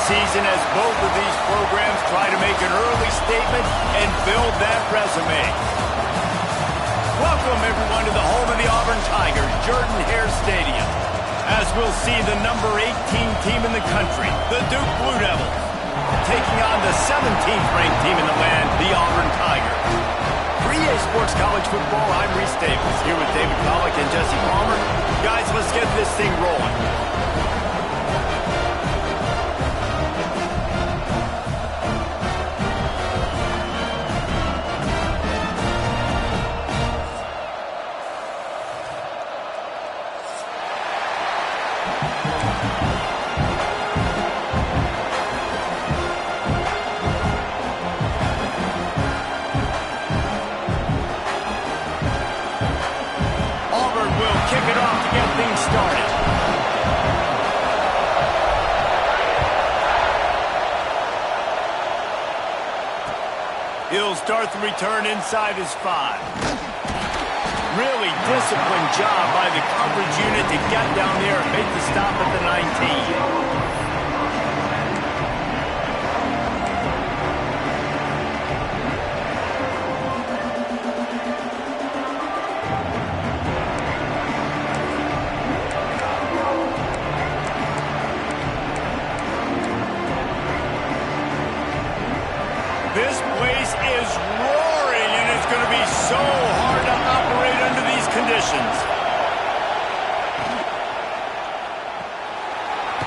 Season as both of these programs try to make an early statement and build that resume. Welcome, everyone, to the home of the Auburn Tigers, Jordan-Hare Stadium, as we'll see the number 18 team in the country, the Duke Blue Devils, taking on the 17th-ranked team in the land, the Auburn Tigers. For EA Sports College Football, I'm Reese Davis, here with David Pollack and Jesse Palmer. Guys, let's get this thing rolling. He'll start the return inside his 5. Really disciplined job by the coverage unit to get down there and make the stop at the 19. This place is roaring, and it's going to be so hard to operate under these conditions.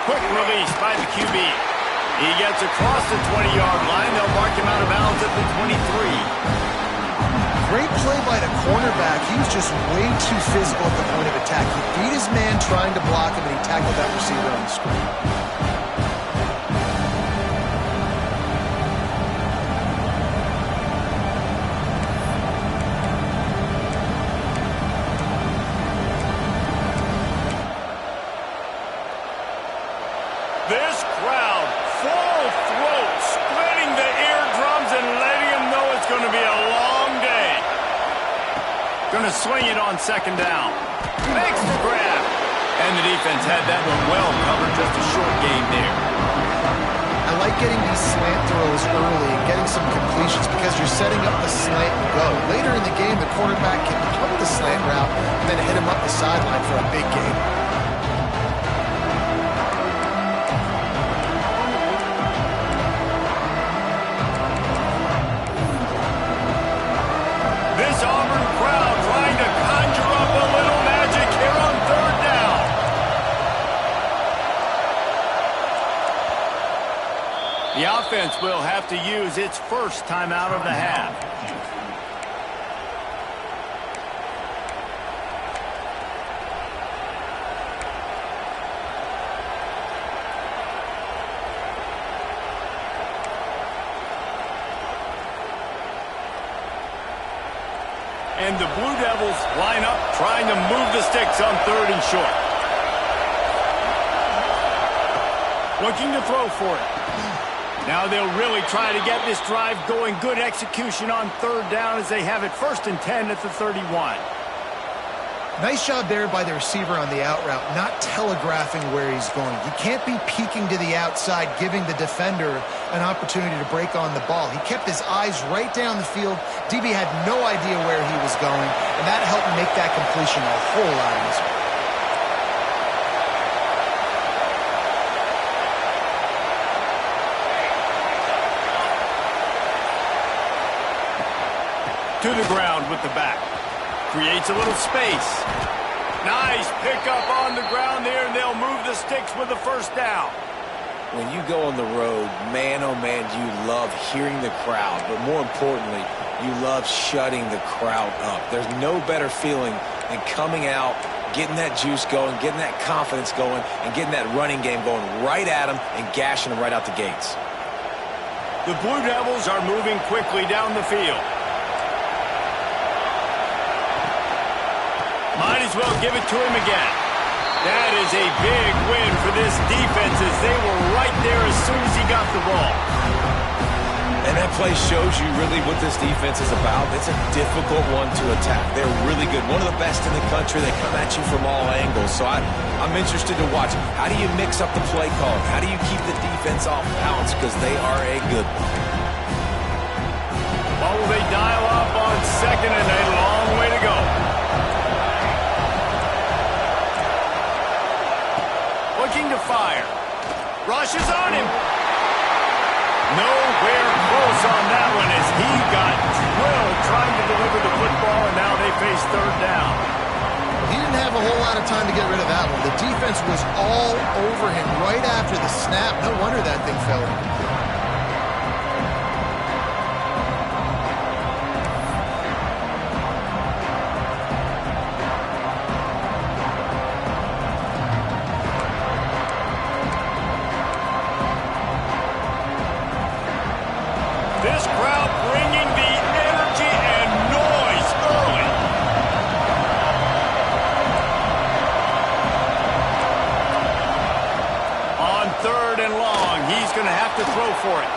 Quick release by the QB. He gets across the 20-yard line. They'll mark him out of bounds at the 23. Great play by the cornerback. He was just way too physical at the point of attack. He beat his man trying to block him, and he tackled that receiver on the screen. This crowd, full throat, splitting the eardrums and letting them know it's going to be a long day. Going to swing it on second down. Makes the grab. And the defense had that one well covered, just a short game there. I like getting these slant throws early and getting some completions because you're setting up the slant and go. Later in the game, the quarterback can punt the slant route and then hit him up the sideline for a big game. Auburn crowd trying to conjure up a little magic here on third down. The offense will have to use its first timeout of the half. And the Blue Devils line up, trying to move the sticks on third and short. Looking to throw for it. Now they'll really try to get this drive going. Good execution on third down as they have it 1st and 10 at the 31. Nice job there by the receiver on the out route, not telegraphing where he's going. You can't be peeking to the outside, giving the defender an opportunity to break on the ball. He kept his eyes right down the field. DB had no idea where he was going, and that helped make that completion a whole lot easier. To the ground with the back. Creates a little space. Nice pickup on the ground there, and they'll move the sticks with the first down. When you go on the road, man, oh man, you love hearing the crowd. But more importantly, you love shutting the crowd up. There's no better feeling than coming out, getting that juice going, getting that confidence going, and getting that running game going right at them and gashing them right out the gates. The Blue Devils are moving quickly down the field. Might as well give it to him again. That is a big win for this defense as they were right there as soon as he got the ball. And that play shows you really what this defense is about. It's a difficult one to attack. They're really good. One of the best in the country. They come at you from all angles. So I'm interested to watch. How do you mix up the play calling? How do you keep the defense off balance? Because they are a good one. What will they dial up on second and a long way to go? Looking to fire. Rushes on him. Nowhere close on that one as he got drilled trying to deliver the football, and now they face third down. He didn't have a whole lot of time to get rid of that one. The defense was all over him right after the snap. No wonder that thing fell in. This crowd bringing the energy and noise early. On third and long, he's going to have to throw for it.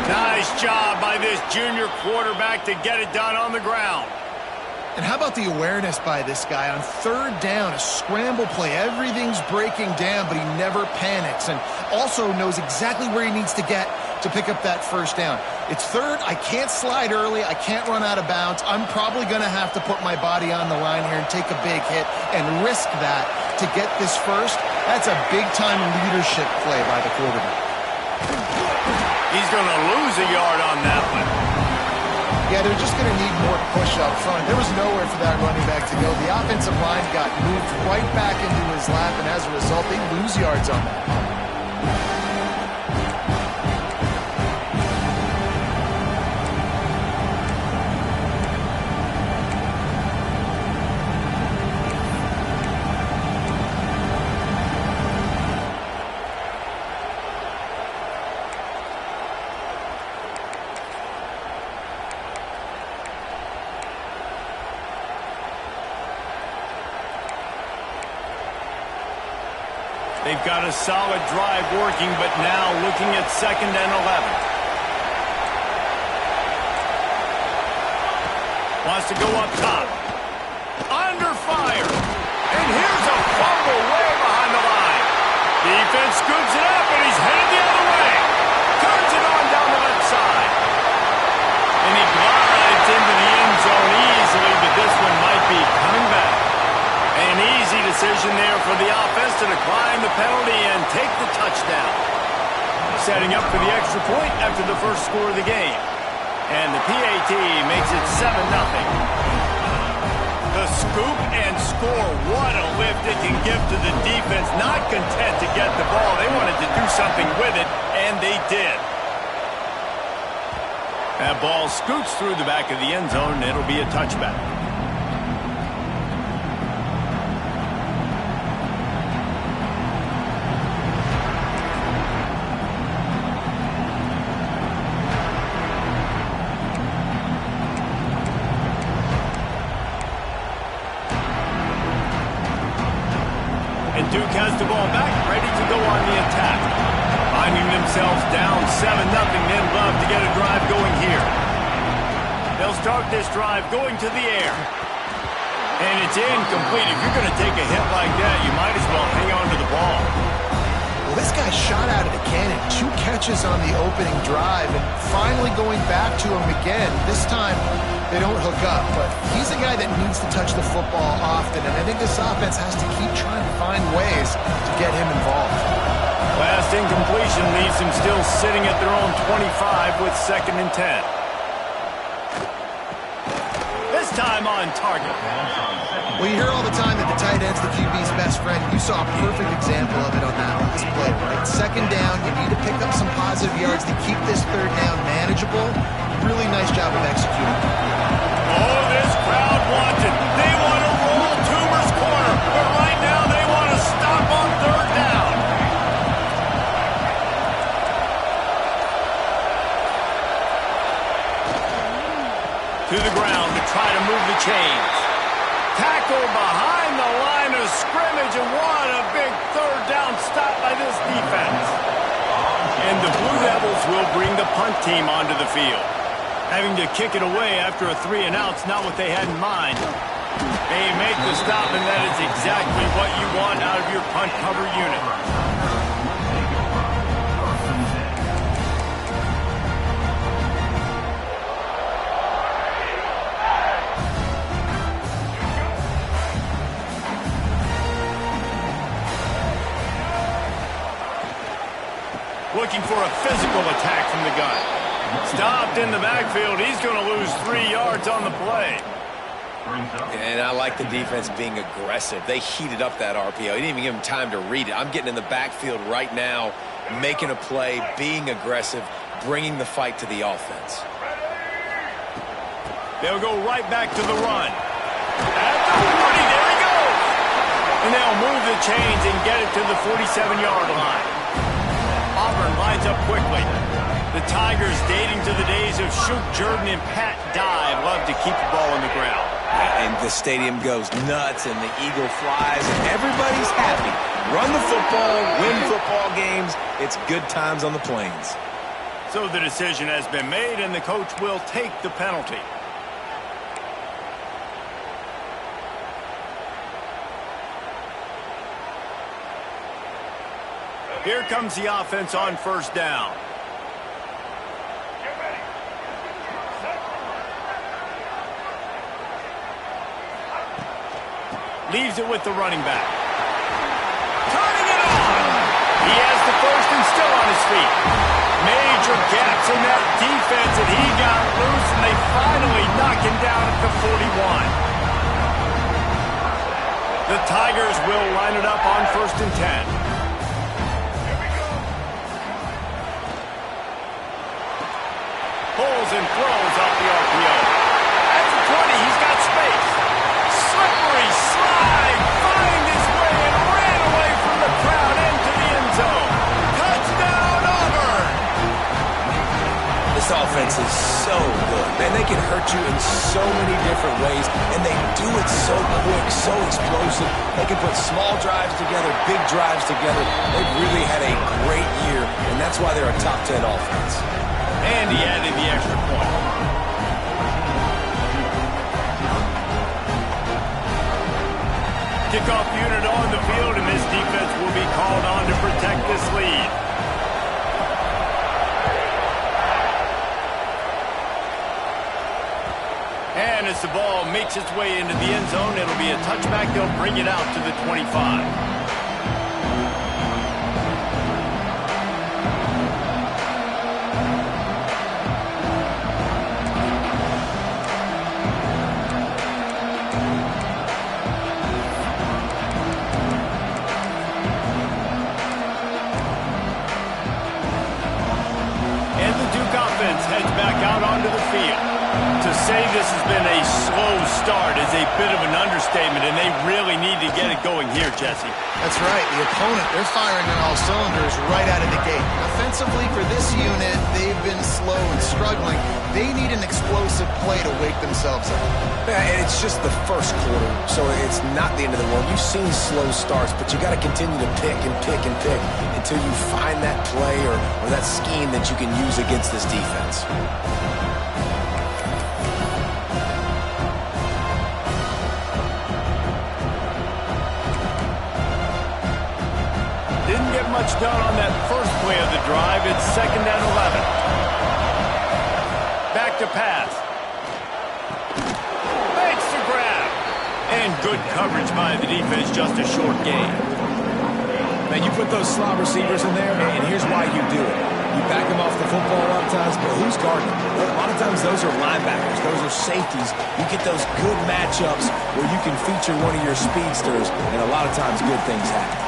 Nice job by this junior quarterback to get it done on the ground. And how about the awareness by this guy on third down, a scramble play. Everything's breaking down, but he never panics and also knows exactly where he needs to get to pick up that first down. It's third. I can't slide early. I can't run out of bounds. I'm probably going to have to put my body on the line here and take a big hit and risk that to get this first. That's a big-time leadership play by the quarterback. He's going to lose a yard on that one. Yeah, they're just going to need more push up front. There was nowhere for that running back to go. The offensive line got moved right back into his lap, and as a result, they lose yards on that. They've got a solid drive working, but now looking at second and 11. Wants to go up top. Under fire. And here's a fumble way behind the line. Defense scoops it up, and he's headed the other way. Turns it on down the left side. And he glides into the end zone easily, but this one might be coming back. An easy decision there for the offense to decline the penalty and take the touchdown. Setting up for the extra point after the first score of the game. And the PAT makes it 7-0. The scoop and score. What a lift it can give to the defense. Not content to get the ball. They wanted to do something with it, and they did. That ball scoots through the back of the end zone, and it'll be a touchback. Duke has the ball back, ready to go on the attack. Finding themselves down 7-0, they'd love to get a drive going here. They'll start this drive going to the air. And it's incomplete. If you're going to take a hit like that, you might as well hang on to the ball. Well, this guy shot out of the cannon. 2 catches on the opening drive, and finally going back to him again. This time, they don't hook up, but he's a guy that needs to touch the football often, and I think this offense has to keep trying to find ways to get him involved. Last incompletion leaves him still sitting at their own 25 with 2nd and 10. This time on target. Well, you hear all the time that the tight end's the QB's best friend. You saw a perfect example of it on that last play, right? 2nd down, you need to pick up some positive yards to keep this 3rd down manageable. Really nice job of executing. Oh, this crowd wants it. They want to roll Toomer's corner, but right now they want to stop on 3rd down. To the ground to try to move the chains. Tackle behind the line of scrimmage, and what a big third down stop by this defense. And the Blue Devils will bring the punt team onto the field. Having to kick it away after a 3-and-out's not what they had in mind. They make the stop, and that is exactly what you want out of your punt cover unit. Looking for a physical attack from the gun. Stopped in the backfield. He's going to lose 3 yards on the play. And I like the defense being aggressive. They heated up that RPO. He didn't even give him time to read it. I'm getting in the backfield right now, making a play, being aggressive, bringing the fight to the offense. They'll go right back to the run. At the 40, there he goes. And they'll move the chains and get it to the 47-yard line. Auburn lines up quickly. The Tigers, dating to the days of Shoot Jordan and Pat Dye, love to keep the ball on the ground. And the stadium goes nuts, and the eagle flies, and everybody's happy. Run the football, win football games. It's good times on the plains. So the decision has been made, and the coach will take the penalty. Here comes the offense on first down. Leaves it with the running back. Turning it on. He has the first and still on his feet. Major gaps in that defense, and he got loose, and they finally knock him down at the 41. The Tigers will line it up on first and 10. Pulls and throws off the RPO. At the 20, he's got space. Slippery slide, find his way and ran away from the crowd into the end zone. Touchdown, Auburn! This offense is so good. Man, they can hurt you in so many different ways, and they do it so quick, so explosive. They can put small drives together, big drives together. They've really had a great year, and that's why they're a top 10 offense. And he added the extra point. Kickoff unit on the field, and this defense will be called on to protect this lead. And as the ball makes its way into the end zone, it'll be a touchback. They'll bring it out to the 25. Heads back out onto the field. To say this has been a slow start is a bit of an understatement, and they really need to get it going here, Jesse. That's right. The opponent, they're firing on all cylinders right out of the gate. Offensively, for this unit, they've been slow and struggling. They need an explosive play to wake themselves up. Yeah, and it's just the first quarter, so it's not the end of the world. You've seen slow starts, but you got to continue to pick and pick and pick until you find that play or that scheme that you can use against this defense. Didn't get much done on that first play of the drive. It's 2nd and 11. Back to pass. Makes the grab. And good coverage by the defense, just a short gain. Man, you put those slot receivers in there, and here's why you do it. You back them off the football a lot of times, but who's guarding them? A lot of times those are linebackers. Those are safeties. You get those good matchups where you can feature one of your speedsters, and a lot of times good things happen.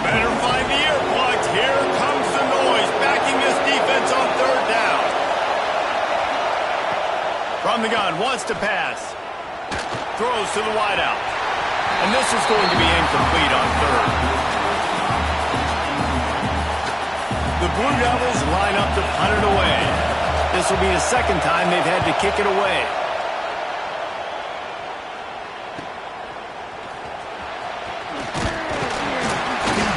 Better find the earplugs. Here comes the noise, backing this defense on 3rd down. From the gun, wants to pass. Throws to the wideout. And this is going to be incomplete on 3rd. The Blue Devils line up to punt it away. This will be the second time they've had to kick it away.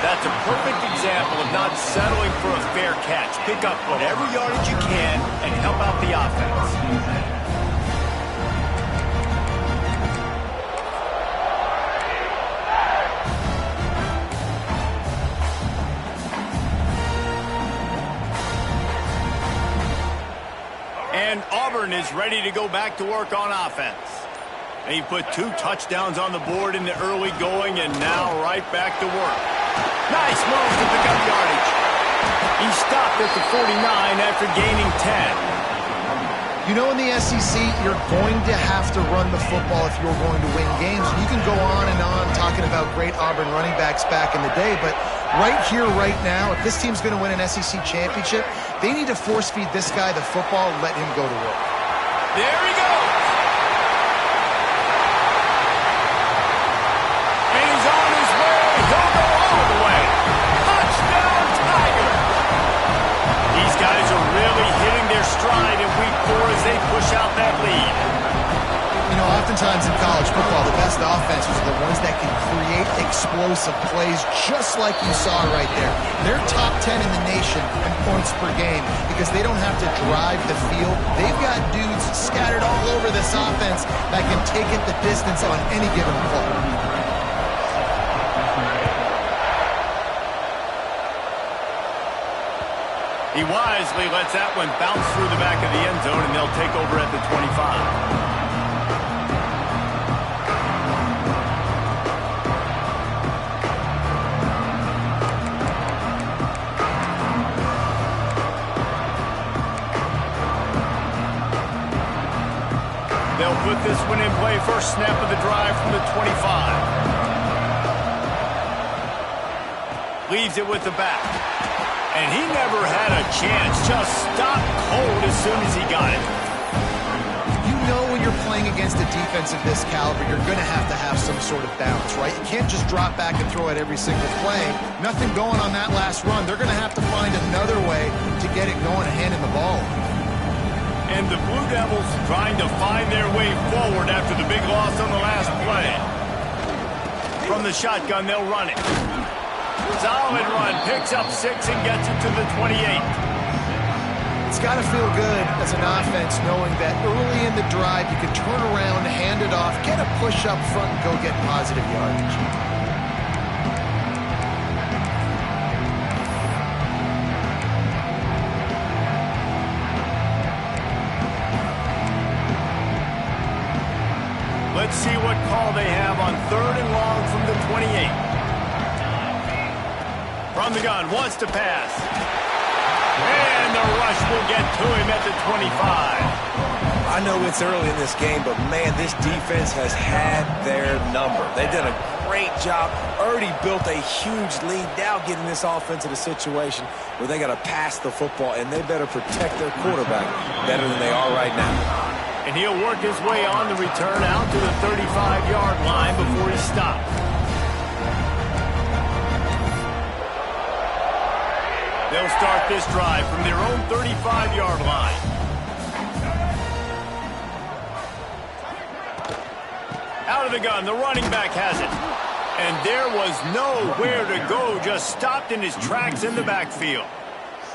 That's a perfect example of not settling for a fair catch. Pick up whatever yardage you can and help out the offense. And Auburn is ready to go back to work on offense. They put 2 touchdowns on the board in the early going, and now right back to work. Nice move to pick up yardage. He stopped at the 49 after gaining 10. You know, in the SEC, you're going to have to run the football if you're going to win games. You can go on and on talking about great Auburn running backs back in the day, but right here, right now, if this team's going to win an SEC championship, they need to force-feed this guy the football and let him go to work. There he goes. And he's on his way. He'll go all the way. Touchdown, Tiger. These guys are really hitting their stride in week 4 as they push out that lead. You know, oftentimes in college football, the best offenses are the ones that can create explosive plays just like you saw right there. They're top 10 in the nation in points per game because they don't have to drive the field. They've got dudes scattered all over this offense that can take it the distance on any given play. He wisely lets that one bounce through the back of the end zone, and they'll take over at the 25. They'll put this one in play. First snap of the drive from the 25. Leaves it with the back. And he never had a chance. Just stopped cold as soon as he got it. You know when you're playing against a defense of this caliber, you're going to have some sort of balance, right? You can't just drop back and throw it every single play. Nothing going on that last run. They're going to have to find another way to get it going and handing the ball. And the Blue Devils trying to find their way forward after the big loss on the last play. From the shotgun, they'll run it. Solid run, picks up 6 and gets it to the 28. It's got to feel good as an offense knowing that early in the drive you can turn around, hand it off, get a push up front, and go get positive yardage. Let's see what call they have on 3rd and long from the 28. From the gun, wants to pass. And the rush will get to him at the 25. I know it's early in this game, but man, this defense has had their number. They've done a great job, already built a huge lead, now getting this offense in a situation where they got to pass the football, and they better protect their quarterback better than they are right now. And he'll work his way on the return out to the 35-yard line before he stops. They'll start this drive from their own 35-yard line. Out of the gun, the running back has it. And there was nowhere to go, just stopped in his tracks in the backfield.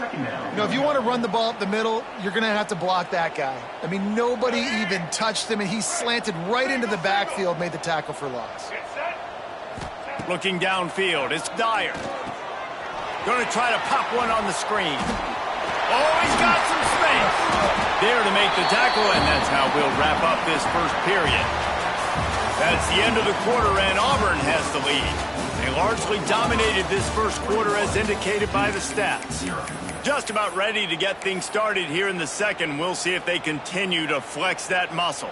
You know, if you want to run the ball up the middle, you're going to have to block that guy. I mean, nobody even touched him, and he slanted right into the backfield, made the tackle for loss. Looking downfield, it's Dyer. Going to try to pop one on the screen. Oh, he's got some space. There to make the tackle, and that's how we'll wrap up this first period. That's the end of the quarter, and Auburn has the lead. They largely dominated this first quarter as indicated by the stats. Just about ready to get things started here in the second. We'll see if they continue to flex that muscle.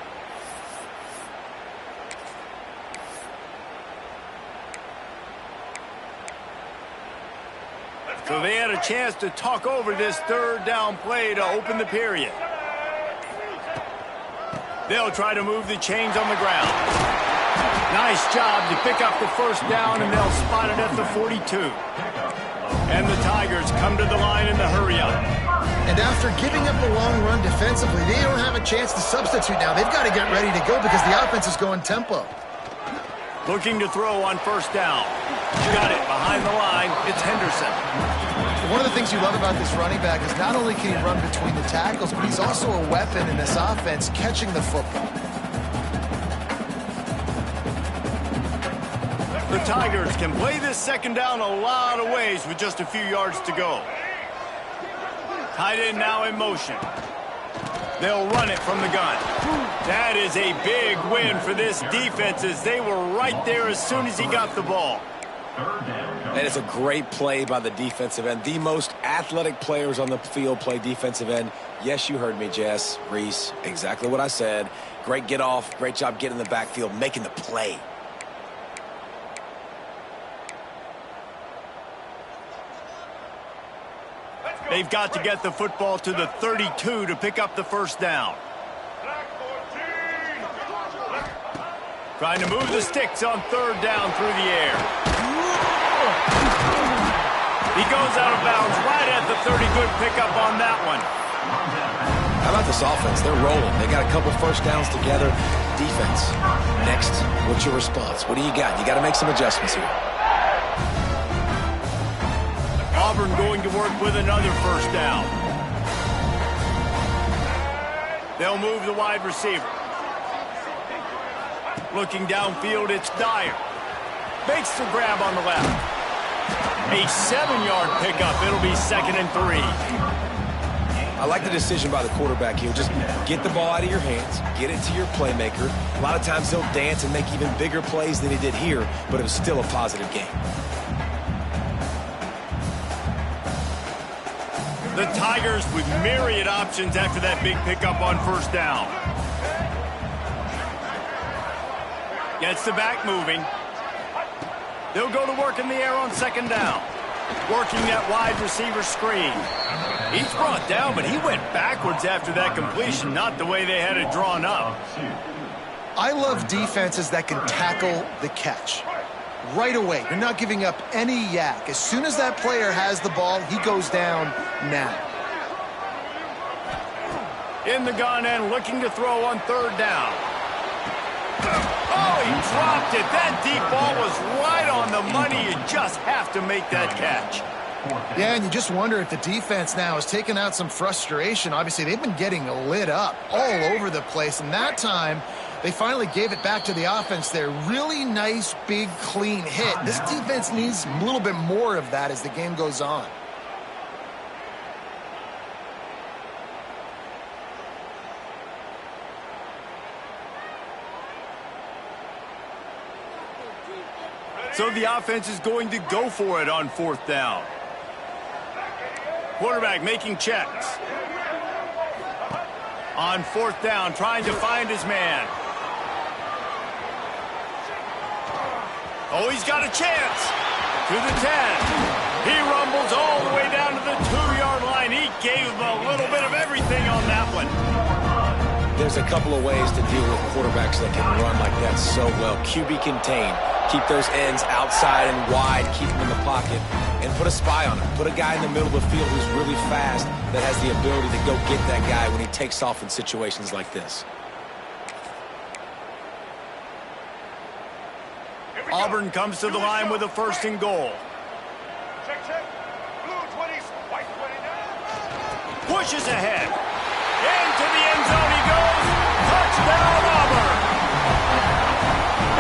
So they had a chance to talk over this 3rd down play to open the period. They'll try to move the chains on the ground. Nice job to pick up the first down, and they'll spot it at the 42. And the Tigers come to the line in the hurry-up. And after giving up the long run defensively, they don't have a chance to substitute now. They've got to get ready to go because the offense is going tempo. Looking to throw on first down. Got it behind the line. It's Henderson. One of the things you love about this running back is not only can he run between the tackles, but he's also a weapon in this offense catching the football. The Tigers can play this second down a lot of ways with just a few yards to go. Tight end now in motion. They'll run it from the gun. That is a big win for this defense as they were right there as soon as he got the ball. And it's a great play by the defensive end. The most athletic players on the field play defensive end. Yes, you heard me, Jess, Reese. Exactly what I said. Great get off. Great job getting in the backfield, making the play. They've got to get the football to the 32 to pick up the first down. Trying to move the sticks on third down through the air. He goes out of bounds right at the 30. Good pickup on that one. How about this offense? They're rolling. They got a couple first downs together. Defense. Next, what's your response? What do you got? You got to make some adjustments here. Auburn going to work with another first down. They'll move the wide receiver. Looking downfield, it's Dyer. Makes the grab on the left. A 7-yard pickup. It'll be 2nd and 3. I like the decision by the quarterback here. Just get the ball out of your hands, get it to your playmaker. A lot of times he'll dance and make even bigger plays than he did here, but it was still a positive game. The Tigers with myriad options after that big pickup on first down. Gets the back moving. They'll go to work in the air on second down. Working that wide receiver screen. He's brought down, but he went backwards after that completion, not the way they had it drawn up. I love defenses that can tackle the catch. Right away, you're not giving up any yak. As soon as that player has the ball, he goes down now. In the gun and looking to throw on third down. Oh, he dropped it. That deep ball was right on the money. You just have to make that catch. Yeah, and you just wonder if the defense now has taken out some frustration. Obviously, they've been getting lit up all over the place, and that time they finally gave it back to the offense there. Really nice, big, clean hit. This defense needs a little bit more of that as the game goes on. So the offense is going to go for it on fourth down. Quarterback making checks. On fourth down, trying to find his man. Oh, he's got a chance. To the 10. He rumbles all the way down to the 2-yard line. He gave him a little bit of everything on that one. There's a couple of ways to deal with quarterbacks that can run like that so well. QB contain. Keep those ends outside and wide. Keep them in the pocket. And put a spy on him. Put a guy in the middle of the field who's really fast that has the ability to go get that guy when he takes off in situations like this. Auburn comes to the line with a 1st and goal. Check. Blue 20s, white 29. Pushes ahead. Into the end zone he goes. Touchdown, Auburn.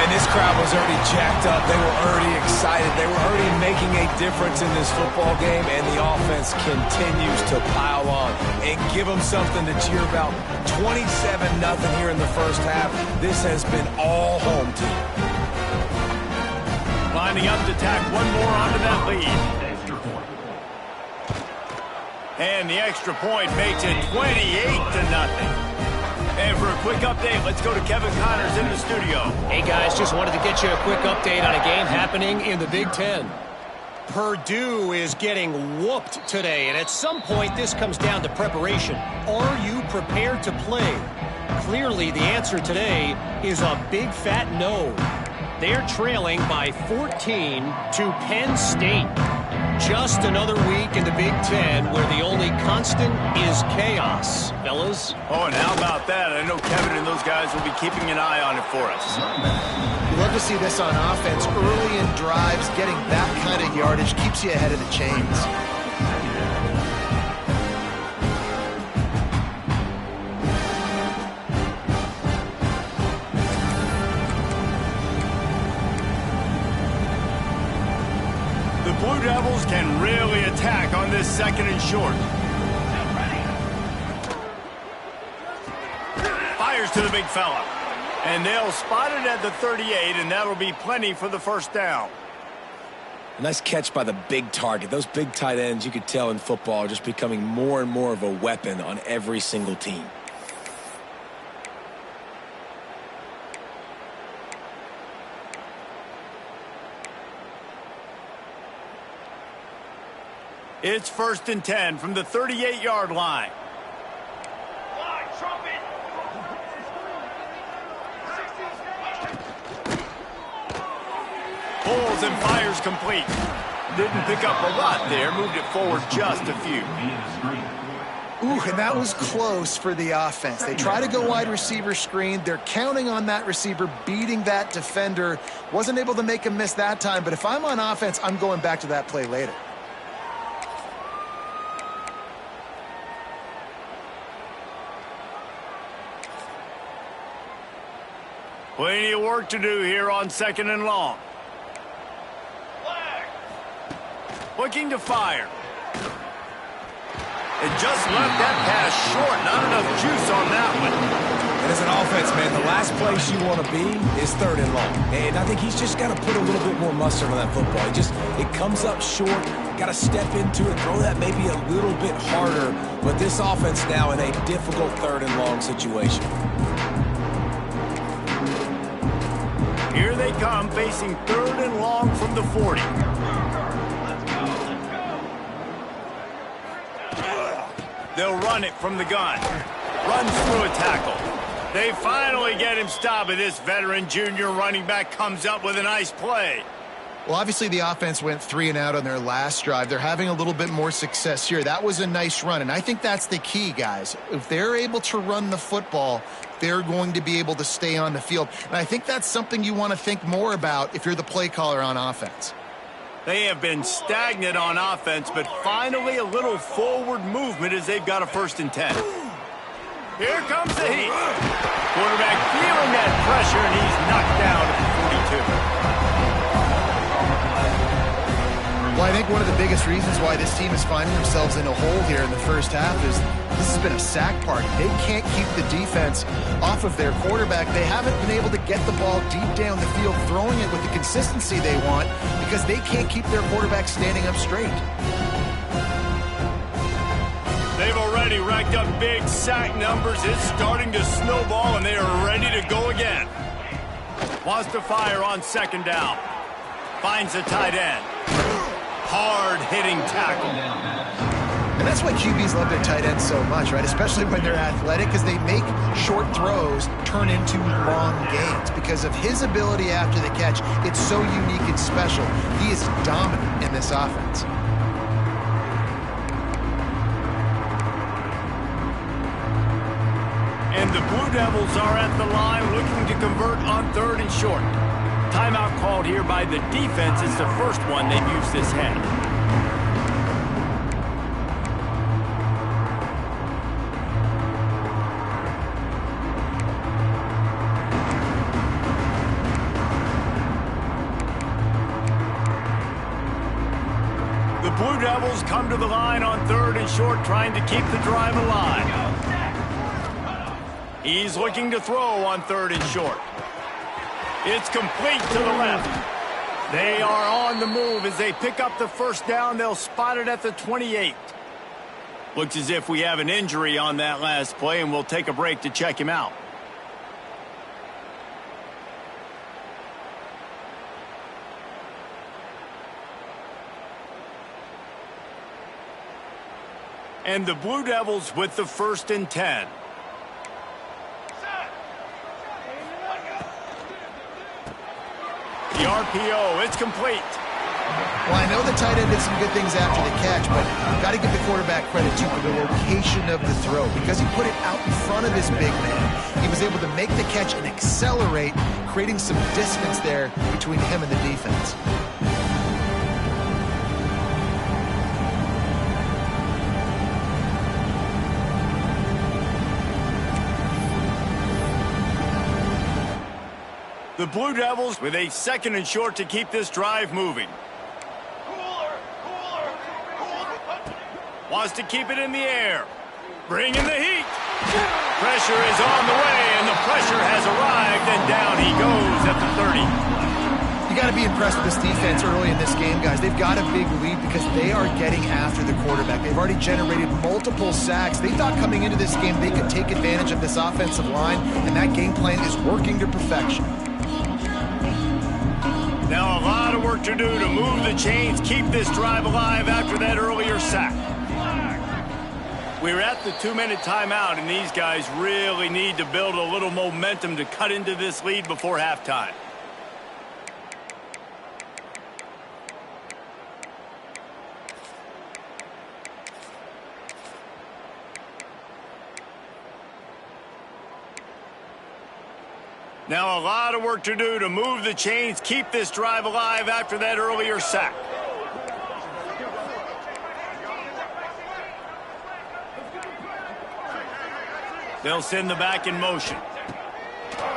And this crowd was already jacked up. They were already excited. They were already making a difference in this football game, and the offense continues to pile on and give them something to cheer about. 27-0 here in the first half. This has been all home team. Lining up to tack one more onto that lead. And the extra point makes it 28-0. And for a quick update, let's go to Kevin Connors in the studio. Hey, guys, just wanted to get you a quick update on a game happening in the Big Ten. Purdue is getting whooped today, and at some point, this comes down to preparation. Are you prepared to play? Clearly, the answer today is a big fat no. They're trailing by 14 to Penn State. just another week in the Big Ten where the only constant is chaos, fellas. Oh, and how about that? I know Kevin and those guys will be keeping an eye on it for us. You love to see this on offense. Early in drives, getting that kind of yardage keeps you ahead of the chains. The Blue Devils can really attack on this 2nd and short. Fires to the big fella. And they'll spot it at the 38, and that'll be plenty for the first down. A nice catch by the big target. Those big tight ends, you could tell in football, are just becoming more and more of a weapon on every single team. It's 1st and 10 from the 38-yard line. Pulls and fires complete. Didn't pick up a lot there. Moved it forward just a few. Ooh, and that was close for the offense. They try to go wide receiver screen. They're counting on that receiver beating that defender. Wasn't able to make him miss that time, but if I'm on offense, I'm going back to that play later. Plenty of work to do here on 2nd and long. Looking to fire. It just left that pass short. Not enough juice on that one. And as an offense, man, the last place you want to be is 3rd and long. And I think he's just got to put a little bit more mustard on that football. It comes up short. Got to step into it, throw that maybe a little bit harder. But this offense now in a difficult 3rd and long situation. Here they come, facing 3rd and long from the 40. They'll run it from the gun. Runs through a tackle. They finally get him stopped, and this veteran junior running back comes up with a nice play. Well, obviously the offense went 3 and out on their last drive. They're having a little bit more success here. That was a nice run, and I think that's the key, guys. If they're able to run the football, they're going to be able to stay on the field. And I think that's something you want to think more about if you're the play caller on offense. They have been stagnant on offense, but finally a little forward movement as they've got a 1st and 10. Here comes the heat. Quarterback feeling that pressure, and he's knocked down at the 42. Well, I think one of the biggest reasons why this team is finding themselves in a hole here in the first half is this has been a sack party. They can't keep the defense off of their quarterback. They haven't been able to get the ball deep down the field, throwing it with the consistency they want because they can't keep their quarterback standing up straight. They've already racked up big sack numbers. It's starting to snowball, and they are ready to go again. Wants to fire on 2nd down. Finds the tight end. Hard-hitting tackle. And that's why QBs love their tight ends so much, right? Especially when they're athletic, because they make short throws turn into long gains. Because of his ability after the catch, it's so unique and special. He is dominant in this offense. And the Blue Devils are at the line looking to convert on 3rd and short. Timeout called here by the defense. It's the first one they've used this half. The Blue Devils come to the line on 3rd and short, trying to keep the drive alive. He's looking to throw on 3rd and short. It's complete to the left. They are on the move as they pick up the 1st down. They'll spot it at the 28. Looks as if we have an injury on that last play, and we'll take a break to check him out. And the Blue Devils with the 1st and 10. The RPO, it's complete. Well, I know the tight end did some good things after the catch, but you've got to give the quarterback credit, too, for the location of the throw. Because he put it out in front of his big man, he was able to make the catch and accelerate, creating some distance there between him and the defense. The Blue Devils with a 2nd and short to keep this drive moving. Wants to keep it in the air. Bringing the heat. Pressure is on the way, and the pressure has arrived, and down he goes at the 30. You got to be impressed with this defense early in this game, guys. They've got a big lead because they are getting after the quarterback. They've already generated multiple sacks. They thought coming into this game they could take advantage of this offensive line, and that game plan is working to perfection. Now a lot of work to do to move the chains, keep this drive alive after that earlier sack. We're at the 2-minute timeout, and these guys really need to build a little momentum to cut into this lead before halftime. Now a lot of work to do to move the chains, keep this drive alive after that earlier sack. They'll send the back in motion.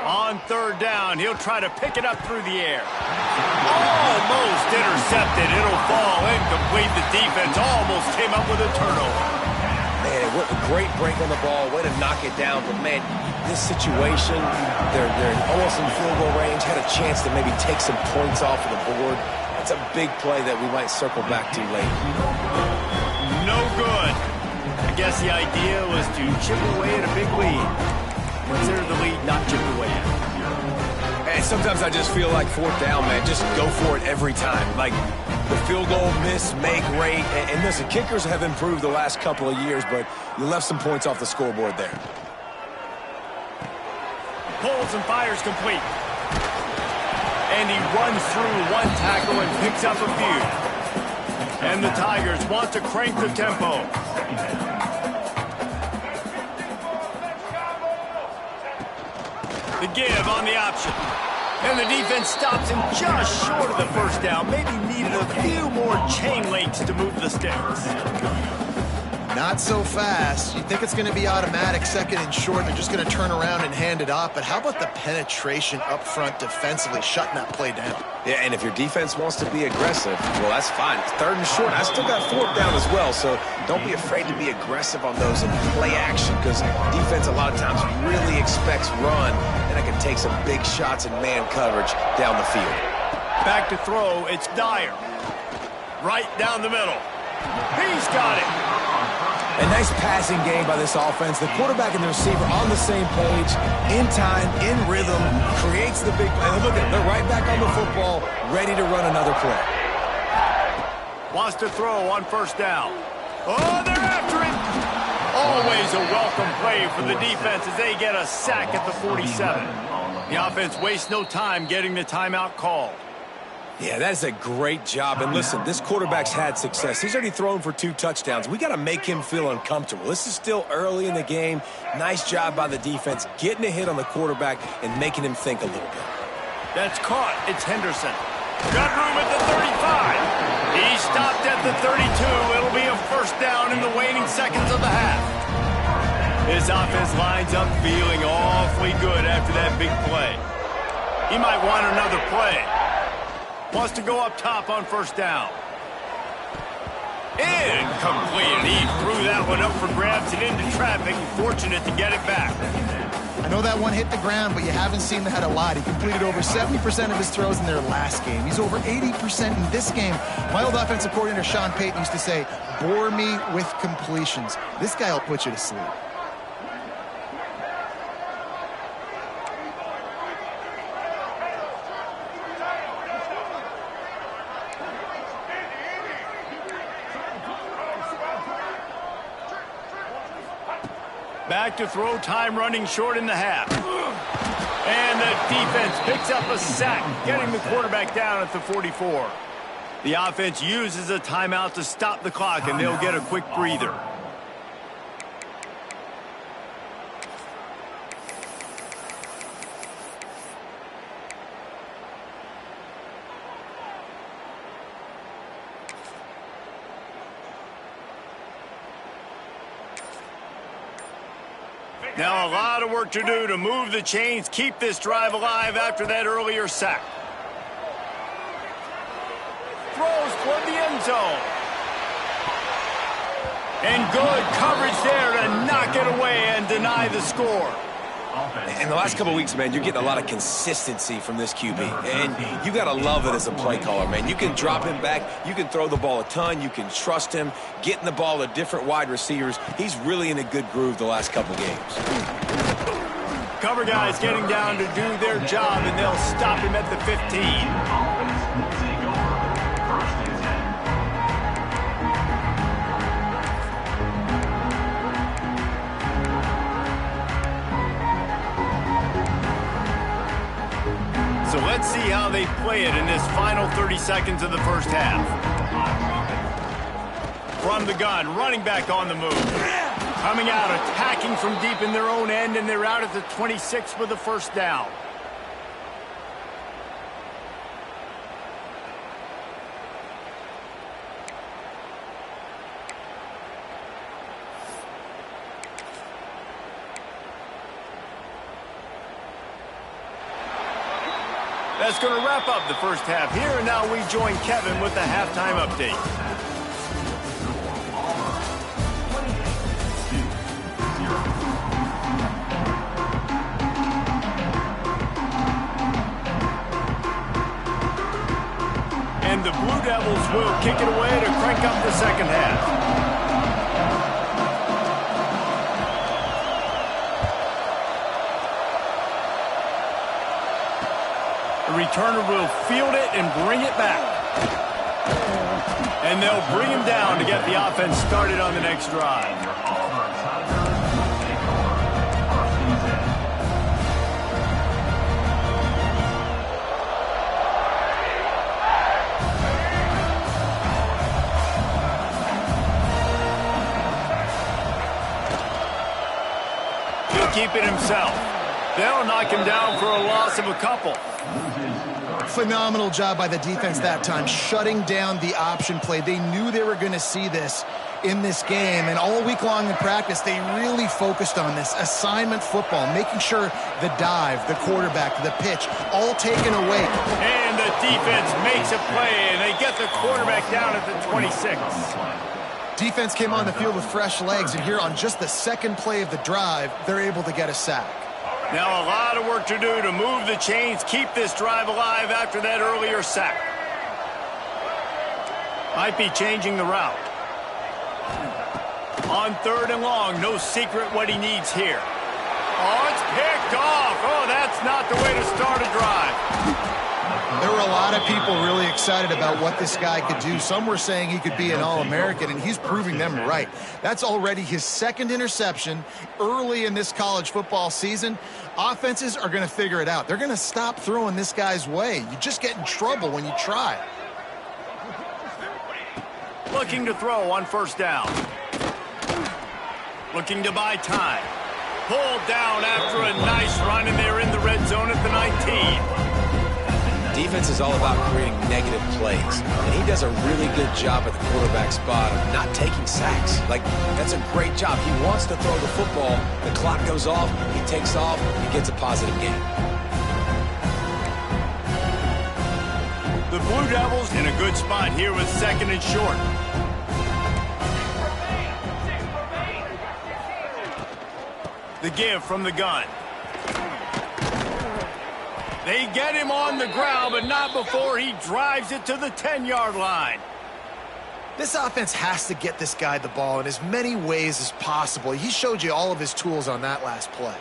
On 3rd down, he'll try to pick it up through the air. Almost intercepted. It'll fall incomplete. The defense almost came up with a turnover. Man, what a great break on the ball. Way to knock it down. But, man, this situation, they're almost in field goal range, had a chance to maybe take some points off of the board. That's a big play that we might circle back to late. No good. I guess the idea was to chip away at a big lead. Consider the lead not chipped away at. Hey, sometimes I just feel like 4th down, man. Just go for it every time. Like the field goal miss, make rate. And listen, kickers have improved the last couple of years, but you left some points off the scoreboard there. Pulls and fires complete. And he runs through one tackle and picks up a few. And the Tigers want to crank the tempo. The give on the option. And the defense stops him just short of the 1st down. Maybe needed a few more chain links to move the sticks. Not so fast. You think it's going to be automatic, 2nd and short. They're just going to turn around and hand it off. But how about the penetration up front defensively, shutting that play down? Yeah, and if your defense wants to be aggressive, well, that's fine. It's 3rd and short. I still got 4th down as well, so don't be afraid to be aggressive on those and play action, because defense a lot of times really expects run, and it can take some big shots in man coverage down the field. Back to throw, it's Dyer. Right down the middle. He's got it. A nice passing game by this offense. The quarterback and the receiver on the same page, in time, in rhythm, creates the big play. Look at them. They're right back on the football, ready to run another play. Wants to throw on 1st down. Oh, they're after it. Always a welcome play for the defense as they get a sack at the 47. The offense wastes no time getting the timeout called. Yeah, that is a great job. And listen, this quarterback's had success. He's already thrown for 2 touchdowns. We got to make him feel uncomfortable. This is still early in the game. Nice job by the defense, getting a hit on the quarterback and making him think a little bit. That's caught. It's Henderson. Got room at the 35. He stopped at the 32. It'll be a 1st down in the waning seconds of the half. His offense lines up feeling awfully good after that big play. He might want another play. Wants to go up top on 1st down. Incomplete. He threw that one up for grabs and into traffic. Fortunate to get it back. I know that one hit the ground, but you haven't seen that a lot. He completed over 70% of his throws in their last game. He's over 80% in this game. My old offensive coordinator, Sean Payton, used to say, bore me with completions. This guy will put you to sleep. Back to throw, time running short in the half. And the defense picks up a sack, getting the quarterback down at the 44. The offense uses a timeout to stop the clock, and they'll get a quick breather. Now a lot of work to do to move the chains, keep this drive alive after that earlier sack. Throws toward the end zone. And good coverage there to knock it away and deny the score. In the last couple of weeks, man, you're getting a lot of consistency from this QB. And you got to love it as a play caller, man. You can drop him back. You can throw the ball a ton. You can trust him. Getting the ball to different wide receivers. He's really in a good groove the last couple of games. Cover guys getting down to do their job, and they'll stop him at the 15. So let's see how they play it in this final 30 seconds of the first half. From the gun, running back on the move. Coming out, attacking from deep in their own end, and they're out at the 26 for the first down. That's going to wrap up the first half here, and now we join Kevin with the halftime update. And the Blue Devils will kick it away to crank up the second half. The returner will field it and bring it back. And they'll bring him down to get the offense started on the next drive. He'll keep it himself. They'll knock him down for a loss of a couple. Phenomenal job by the defense that time, shutting down the option play. They knew they were going to see this in this game, and all week long in practice, they really focused on this assignment football, making sure the dive, the quarterback, the pitch, all taken away. And the defense makes a play, and they get the quarterback down at the 26. Defense came on the field with fresh legs, and here on just the second play of the drive, they're able to get a sack. Now a lot of work to do to move the chains, keep this drive alive after that earlier sack. Might be changing the route. On third and long, no secret what he needs here. Oh, it's picked off. Oh, that's not the way to start a drive. There were a lot of people really excited about what this guy could do. Some were saying he could be an All-American, and he's proving them right. That's already his second interception early in this college football season. Offenses are going to figure it out. They're going to stop throwing this guy's way. You just get in trouble when you try. Looking to throw on first down. Looking to buy time. Pulled down after a nice run, and they're in the red zone at the 19. Defense is all about creating negative plays, and he does a really good job at the quarterback spot of not taking sacks. Like, that's a great job. He wants to throw the football. The clock goes off. He takes off. He gets a positive gain. The Blue Devils in a good spot here with second and short. The give from the gun. They get him on the ground, but not before he drives it to the 10-yard line. This offense has to get this guy the ball in as many ways as possible. He showed you all of his tools on that last play.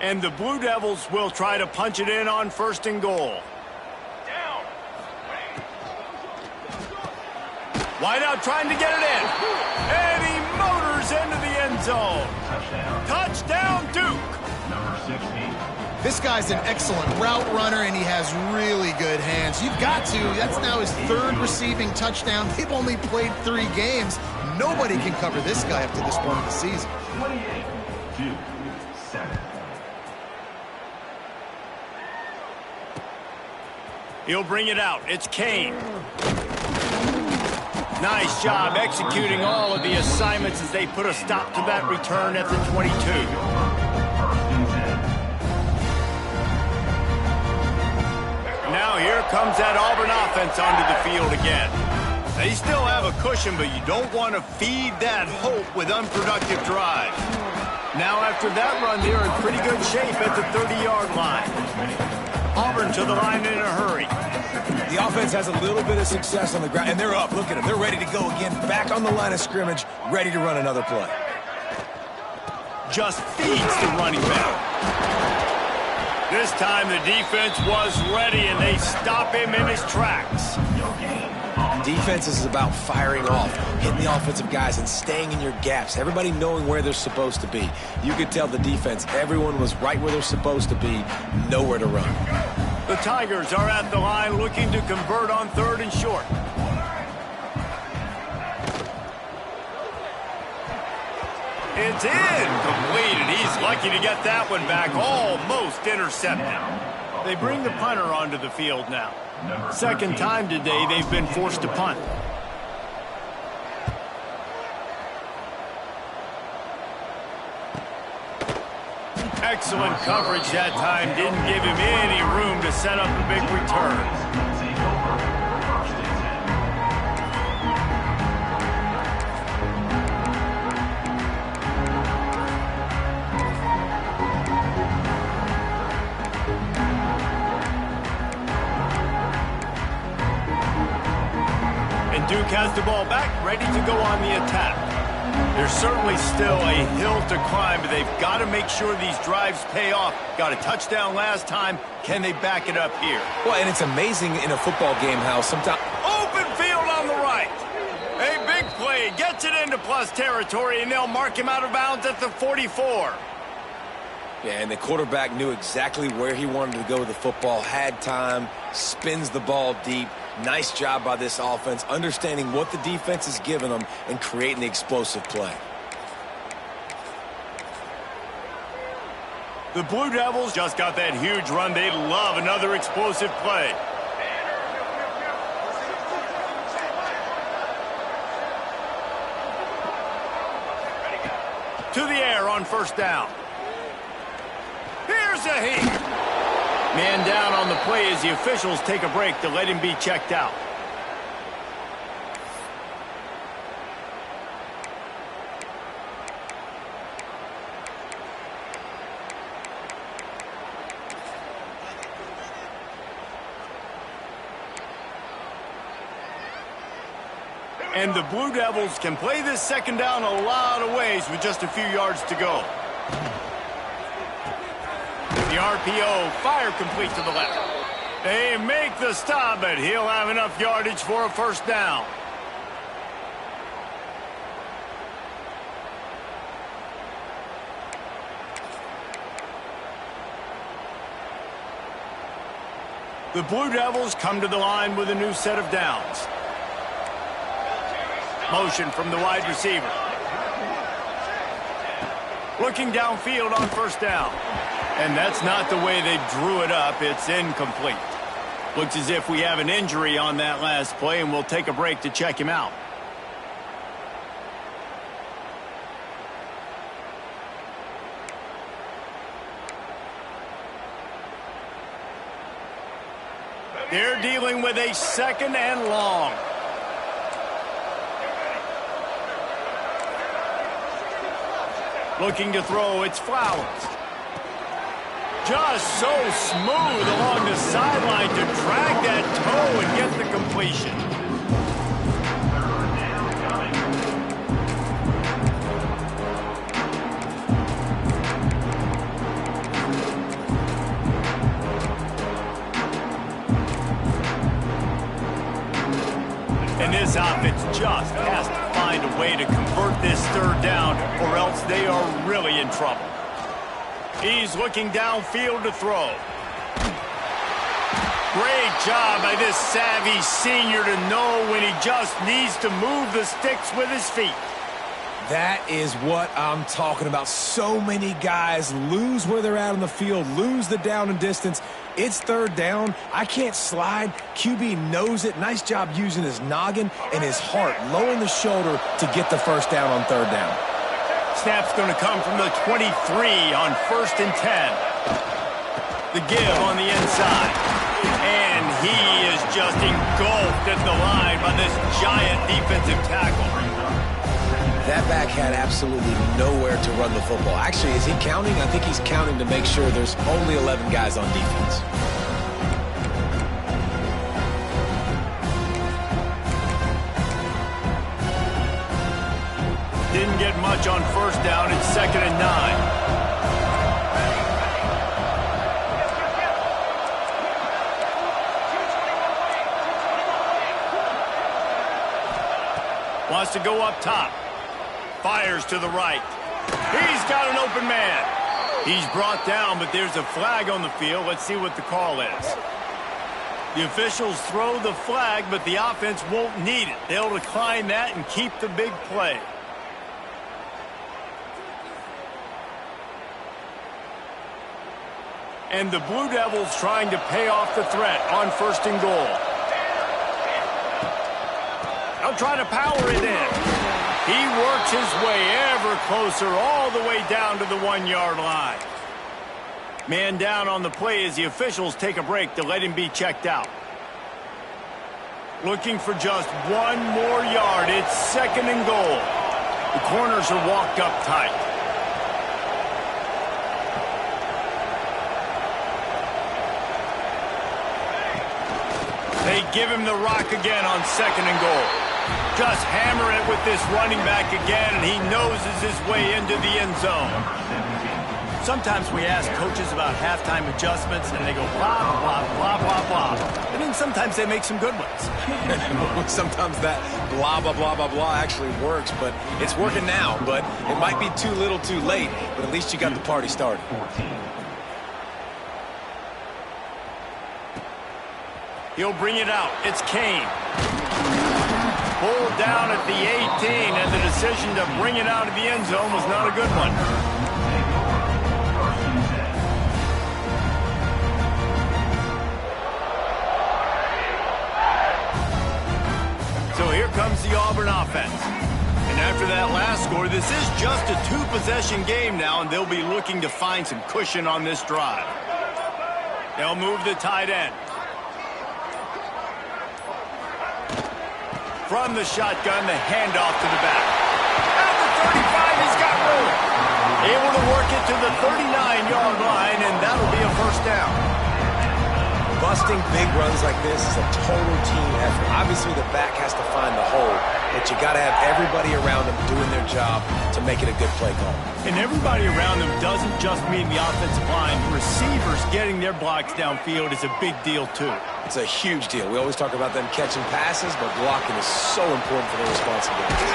And the Blue Devils will try to punch it in on first and goal. Wideout trying to get it in. And he motors into the end zone. Touchdown, Duke. This This guy's an excellent route runner, and he has really good hands. You've got to. That's now his 3rd receiving touchdown. They've only played 3 games. Nobody can cover this guy up to this point of the season. 28-7. He'll bring it out. It's Kane. Nice job executing all of the assignments as they put a stop to that return at the 22. Now here comes that Auburn offense onto the field again. They still have a cushion, but you don't want to feed that hope with unproductive drives. Now after that run, they're in pretty good shape at the 30-yard line. Auburn to the line in a hurry. The offense has a little bit of success on the ground, and they're up. Look at them. They're ready to go again. Back on the line of scrimmage, ready to run another play. Just feeds the running back. This time the defense was ready, and they stop him in his tracks. Defense is about firing off, hitting the offensive guys, and staying in your gaps. Everybody knowing where they're supposed to be. You could tell the defense, everyone was right where they're supposed to be, nowhere to run. The Tigers are at the line looking to convert on 3rd and short. It's incomplete, and he's lucky to get that one back, almost intercepted. They bring the punter onto the field now. 2nd time today they've been forced to punt. Excellent coverage that time. Didn't give him any room to set up a big return. And Duke has the ball back, ready to go on the attack. There's certainly still a hill to climb, but they've got to make sure these drives pay off. Got a touchdown last time. Can they back it up here? Well, and it's amazing in a football game how sometimes... Open field on the right. A big play. Gets it into plus territory, and they'll mark him out of bounds at the 44. Yeah, and the quarterback knew exactly where he wanted to go with the football, had time, spins the ball deep. Nice job by this offense, understanding what the defense is giving them and creating the explosive play. The Blue Devils just got that huge run. They'd love another explosive play. To the air on 1st down. Here's a heat. Man down on the play as the officials take a break to let him be checked out. And the Blue Devils can play this 2nd down a lot of ways with just a few yards to go. The RPO, fire complete to the left. They make the stop, but he'll have enough yardage for a 1st down. The Blue Devils come to the line with a new set of downs. Motion from the wide receiver. Looking downfield on 1st down. And that's not the way they drew it up. It's incomplete. Looks as if we have an injury on that last play, and we'll take a break to check him out. They're dealing with a 2nd and long. Looking to throw, it's Flowers. Just so smooth along the sideline to drag that toe and get the completion. And this offense just has to find a way to convert this 3rd down, or else they are really in trouble. He's looking downfield to throw. Great job by this savvy senior to know when he just needs to move the sticks with his feet. That is what I'm talking about. So many guys lose where they're at on the field, lose the down and distance. It's third down. I can't slide. QB knows it. Nice job using his noggin and his heart, lowering the shoulder to get the first down on third down. Snap's going to come from the 23 on 1st and 10. The give on the inside. And he is just engulfed at the line by this giant defensive tackle. That back had absolutely nowhere to run the football. Actually, is he counting? I think he's counting to make sure there's only 11 guys on defense. Didn't get much on 1st down. It's 2nd and 9. Wants to go up top. Fires to the right. He's got an open man. He's brought down, but there's a flag on the field. Let's see what the call is. The officials throw the flag, but the offense won't need it. They'll decline that and keep the big play. And the Blue Devils trying to pay off the threat on 1st and goal. They'll try to power it in. He works his way ever closer all the way down to the 1-yard line. Man down on the play as the officials take a break to let him be checked out. Looking for just 1 more yard. It's 2nd and goal. The corners are walked up tight. They give him the rock again on 2nd and goal. Just hammer it with this running back again, and he noses his way into the end zone. Sometimes we ask coaches about halftime adjustments, and they go blah, blah, blah, blah, blah. And then sometimes they make some good ones. Sometimes that blah, blah, blah, blah, blah actually works, but it's working now. But it might be too little too late, but at least you got the party started. He'll bring it out. It's Kane. Pulled down at the 18, and the decision to bring it out of the end zone was not a good one. So here comes the Auburn offense. And after that last score, this is just a 2-possession game now, and they'll be looking to find some cushion on this drive. They'll move the tight end. From the shotgun, the handoff to the back. At the 35, he's got room. Able to work it to the 39-yard line, and that'll be a 1st down. Busting big runs like this is a total team effort. Obviously, the back has to find the hole, but you got to have everybody around them doing their job to make it a good play call. And everybody around them doesn't just mean the offensive line. Receivers getting their blocks downfield is a big deal, too. It's a huge deal. We always talk about them catching passes, but blocking is so important for their responsibilities.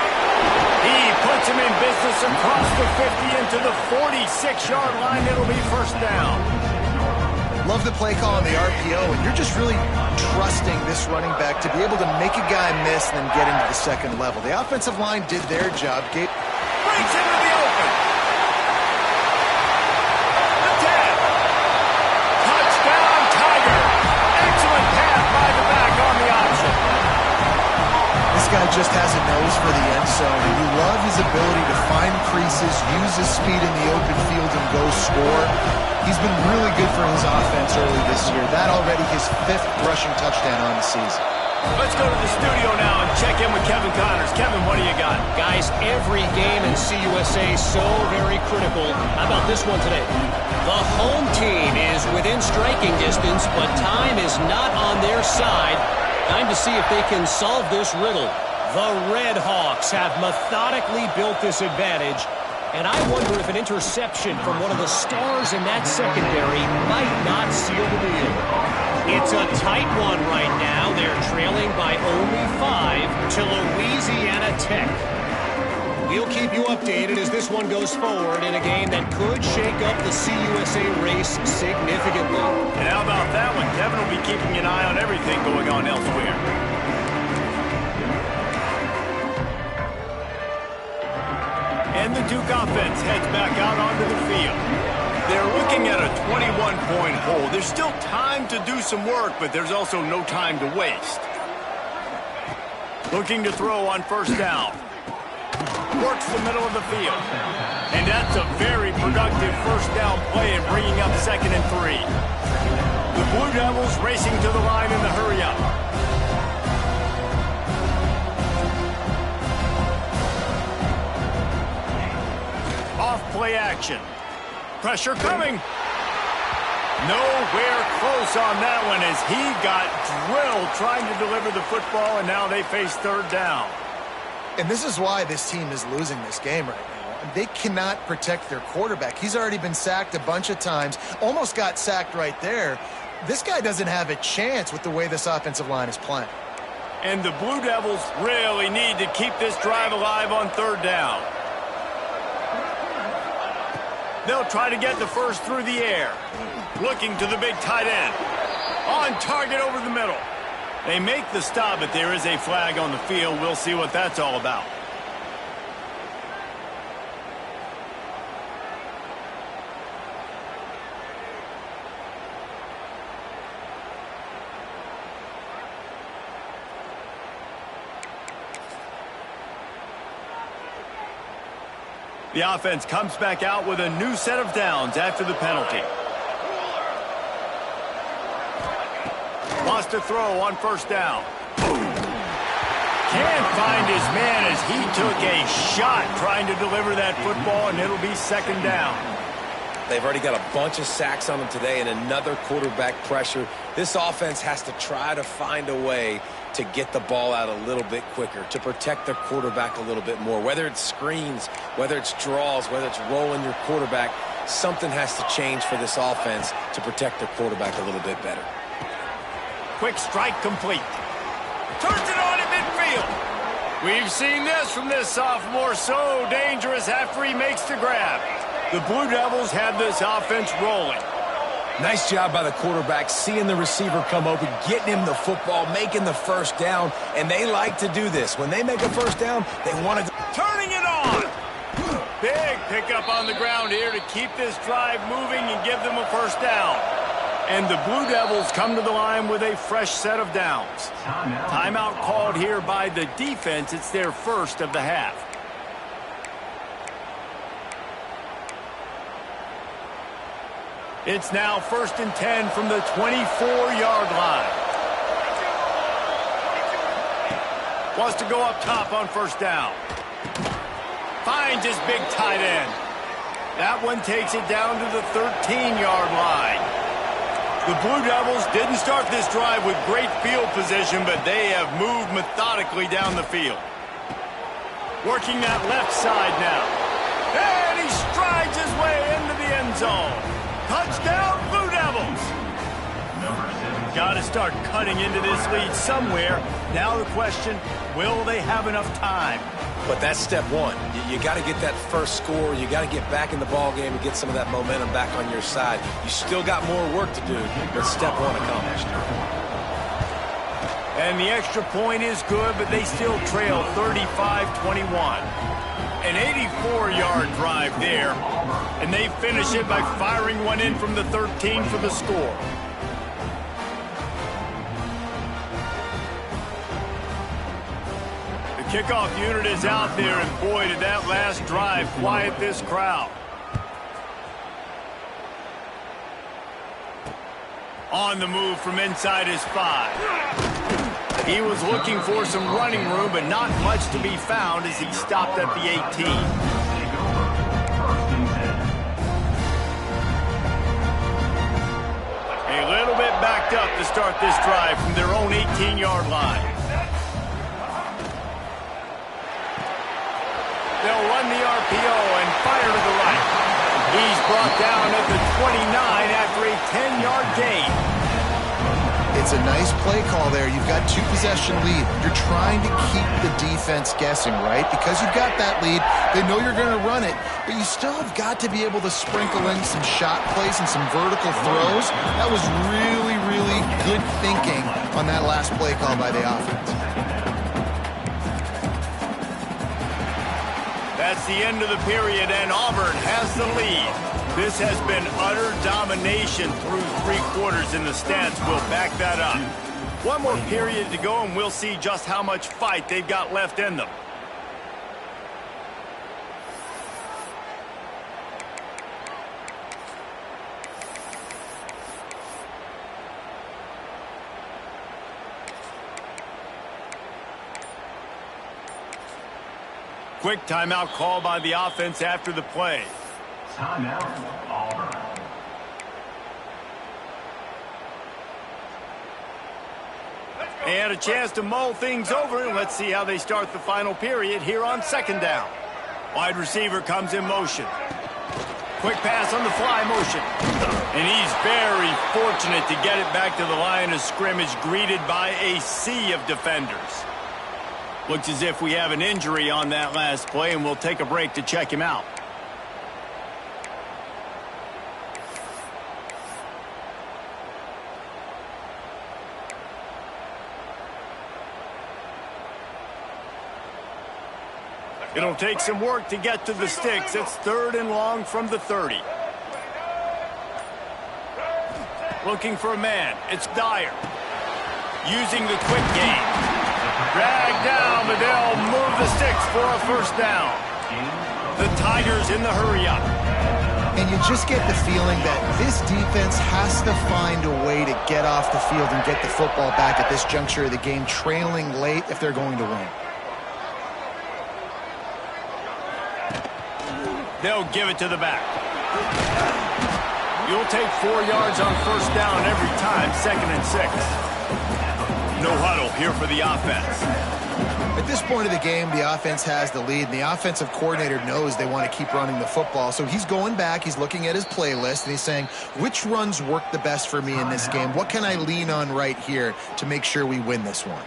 He puts him in business across the 50 into the 46-yard line. It'll be 1st down. Love the play call on the RPO, and you're just really trusting this running back to be able to make a guy miss and then get into the 2nd level. The offensive line did their job. Breaks into the open. The 10. Touchdown, Tiger. Excellent pass by the back on the option. This guy just has a nose for the end zone, and you love his ability to find creases, use his speed in the open field, and go score. He's been really good for his offense early this year. That already his 5th rushing touchdown on the season. Let's go to the studio now and check in with Kevin Connors. Kevin, what do you got? Guys, every game in CUSA so very critical. How about this one today? The home team is within striking distance, but time is not on their side. Time to see if they can solve this riddle. The Red Hawks have methodically built this advantage, and I wonder if an interception from one of the stars in that secondary might not seal the deal. It's a tight one right now. They're trailing by only 5 to Louisiana Tech. We'll keep you updated as this one goes forward in a game that could shake up the CUSA race significantly. And how about that one? Kevin will be keeping an eye on everything going on elsewhere. And the Duke offense heads back out onto the field. They're looking at a 21-point hole. There's still time to do some work, but there's also no time to waste. Looking to throw on first down. Works the middle of the field. And that's a very productive first down play and bringing up 2nd and 3. The Blue Devils racing to the line in the hurry-up. Off play action. Pressure coming. Nowhere close on that one as he got drilled trying to deliver the football, and now they face 3rd down. And this is why this team is losing this game right now. They cannot protect their quarterback. He's already been sacked a bunch of times, almost got sacked right there. This guy doesn't have a chance with the way this offensive line is playing. And the Blue Devils really need to keep this drive alive on 3rd down. They'll try to get the first through the air. Looking to the big tight end. On target over the middle. They make the stop, but there is a flag on the field. We'll see what that's all about. The offense comes back out with a new set of downs after the penalty. Lost to throw on first down. Can't find his man as he took a shot trying to deliver that football, and it'll be 2nd down. They've already got a bunch of sacks on them today and another quarterback pressure. This offense has to try to find a way to get the ball out a little bit quicker, to protect their quarterback a little bit more. Whether it's screens, whether it's draws, whether it's rolling your quarterback, something has to change for this offense to protect their quarterback a little bit better. Quick strike complete. Turns it on at midfield. We've seen this from this sophomore, so dangerous after he makes the grab. The Blue Devils have this offense rolling. Nice job by the quarterback, seeing the receiver come open, getting him the football, making the first down, and they like to do this. When they make a first down, they want to... Turning it on! Big pickup on the ground here to keep this drive moving and give them a first down. And the Blue Devils come to the line with a fresh set of downs. Timeout called here by the defense. It's their first of the half. It's now 1st and 10 from the 24-yard line. Wants to go up top on first down. Finds his big tight end. That one takes it down to the 13-yard line. The Blue Devils didn't start this drive with great field position, but they have moved methodically down the field. Working that left side now. And he strides his way into the end zone. Touchdown, Blue Devils! Got to start cutting into this lead somewhere. Now the question, will they have enough time? But that's step one. You got to get that first score. You got to get back in the ball game and get some of that momentum back on your side. You still got more work to do, but step one accomplished. And the extra point is good, but they still trail 35-21. An 84-yard drive there, and they finish it by firing one in from the 13 for the score. The kickoff unit is out there, and boy, did that last drive quiet this crowd. On the move from inside his 5. He was looking for some running room, but not much to be found as he stopped at the 18. A little bit backed up to start this drive from their own 18-yard line. They'll run the RPO and fire to the right. He's brought down at the 29 after a 10-yard gain. It's a nice play call there. You've got 2-possession lead. You're trying to keep the defense guessing, right? Because you've got that lead, they know you're going to run it, but you still have got to be able to sprinkle in some shot plays and some vertical throws. That was really, really good thinking on that last play call by the offense. That's the end of the period, and Auburn has the lead. This has been utter domination through 3 quarters, and the stats will back that up. One more period to go, and we'll see just how much fight they've got left in them. Quick timeout call by the offense after the play. Timeout, Auburn. They had a chance to mull things over, and let's see how they start the final period here on 2nd down. Wide receiver comes in motion. Quick pass on the fly motion. And he's very fortunate to get it back to the line of scrimmage, greeted by a sea of defenders. Looks as if we have an injury on that last play, and we'll take a break to check him out. It'll take some work to get to the sticks. It's 3rd and long from the 30. Looking for a man. It's Dyer. Using the quick game. Dragged down, but they'll move the sticks for a 1st down. The Tigers in the hurry-up. And you just get the feeling that this defense has to find a way to get off the field and get the football back at this juncture of the game, trailing late if they're going to win. They'll give it to the back. You'll take 4 yards on 1st down every time, 2nd and 6. No huddle here for the offense. At this point of the game, the offense has the lead, and the offensive coordinator knows they want to keep running the football. So he's going back, he's looking at his playlist, and he's saying, which runs work the best for me in this game? What can I lean on right here to make sure we win this one?